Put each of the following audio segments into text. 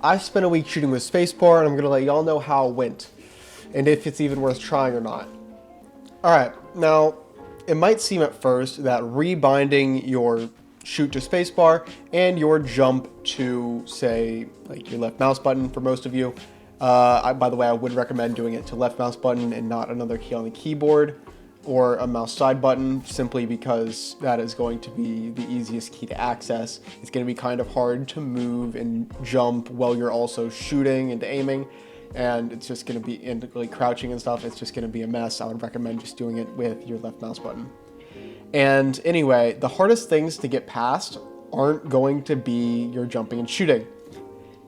I spent a week shooting with spacebar, and I'm gonna let y'all know how it went, and if it's even worth trying or not. Alright, now, it might seem at first that rebinding your shoot to spacebar and your jump to, say, like your left mouse button for most of you. By the way, I would recommend doing it to left mouse button and not another key on the keyboard or a mouse side button, simply because that is going to be the easiest key to access. It's going to be kind of hard to move and jump while you're also shooting and aiming, and it's just going to be like crouching and stuff. It's just going to be a mess. I would recommend just doing it with your left mouse button. And anyway, the hardest things to get past aren't going to be your jumping and shooting.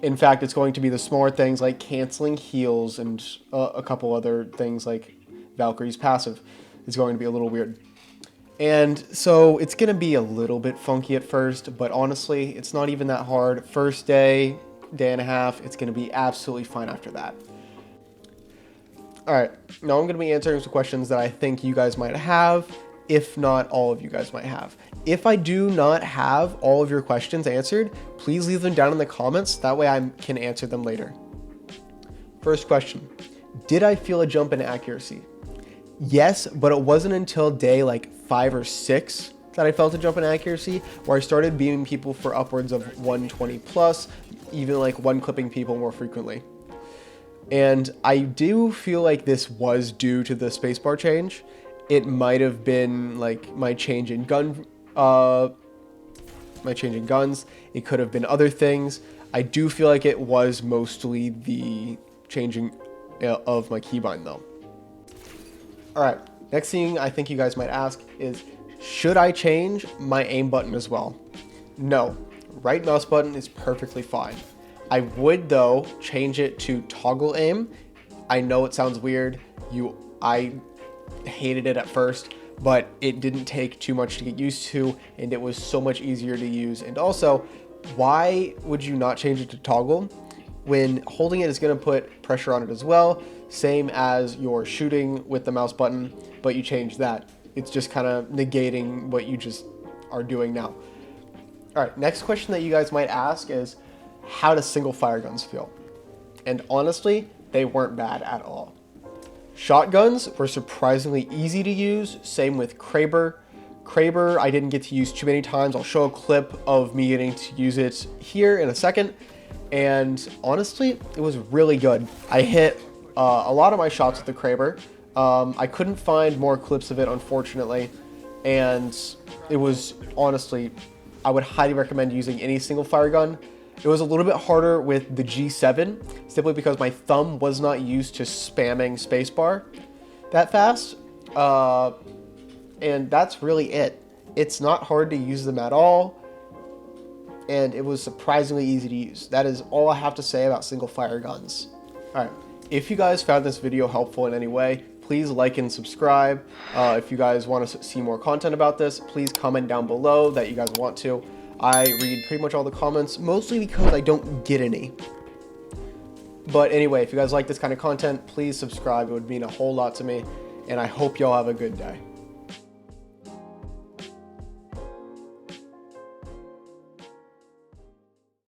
In fact, it's going to be the smaller things like canceling heals and a couple other things like Valkyrie's passive. It's going to be a little weird. And so it's going to be a little bit funky at first, but honestly, it's not even that hard. First day, day and a half, it's going to be absolutely fine after that. Alright, now I'm going to be answering some questions that I think you guys might have, if not all of you guys might have. If I do not have all of your questions answered, please leave them down in the comments. That way I can answer them later. First question, did I feel a jump in accuracy? Yes, but it wasn't until day like 5 or 6 that I felt a jump in accuracy, where I started beaming people for upwards of 120 plus, even like one clipping people more frequently. And I do feel like this was due to the spacebar change. It might have been like my change in guns. It could have been other things. I do feel like it was mostly the changing of my keybind though. Alright, next thing I think you guys might ask is, should I change my aim button as well? No, right mouse button is perfectly fine. I would though change it to toggle aim. I know it sounds weird. I hated it at first, but it didn't take too much to get used to, and it was so much easier to use. And also, why would you not change it to toggle when holding it is going to put pressure on it as well, same as you're shooting with the mouse button, but you change that? It's just kind of negating what you just are doing now. All right, next question that you guys might ask is, how does single fire guns feel? And honestly, they weren't bad at all. Shotguns were surprisingly easy to use, same with Kraber. Kraber I didn't get to use too many times. I'll show a clip of me getting to use it here in a second. And honestly, it was really good. I hit a lot of my shots with the Kraber. I couldn't find more clips of it, unfortunately. And it was honestly, I would highly recommend using any single fire gun. It was a little bit harder with the G7, simply because my thumb was not used to spamming spacebar that fast. And that's really it. It's not hard to use them at all, and it was surprisingly easy to use. That is all I have to say about single fire guns. Alright, if you guys found this video helpful in any way, please like and subscribe. If you guys want to see more content about this, please comment down below that you guys want to. I read pretty much all the comments, mostly because I don't get any. But anyway, if you guys like this kind of content, please subscribe. It would mean a whole lot to me, and I hope y'all have a good day.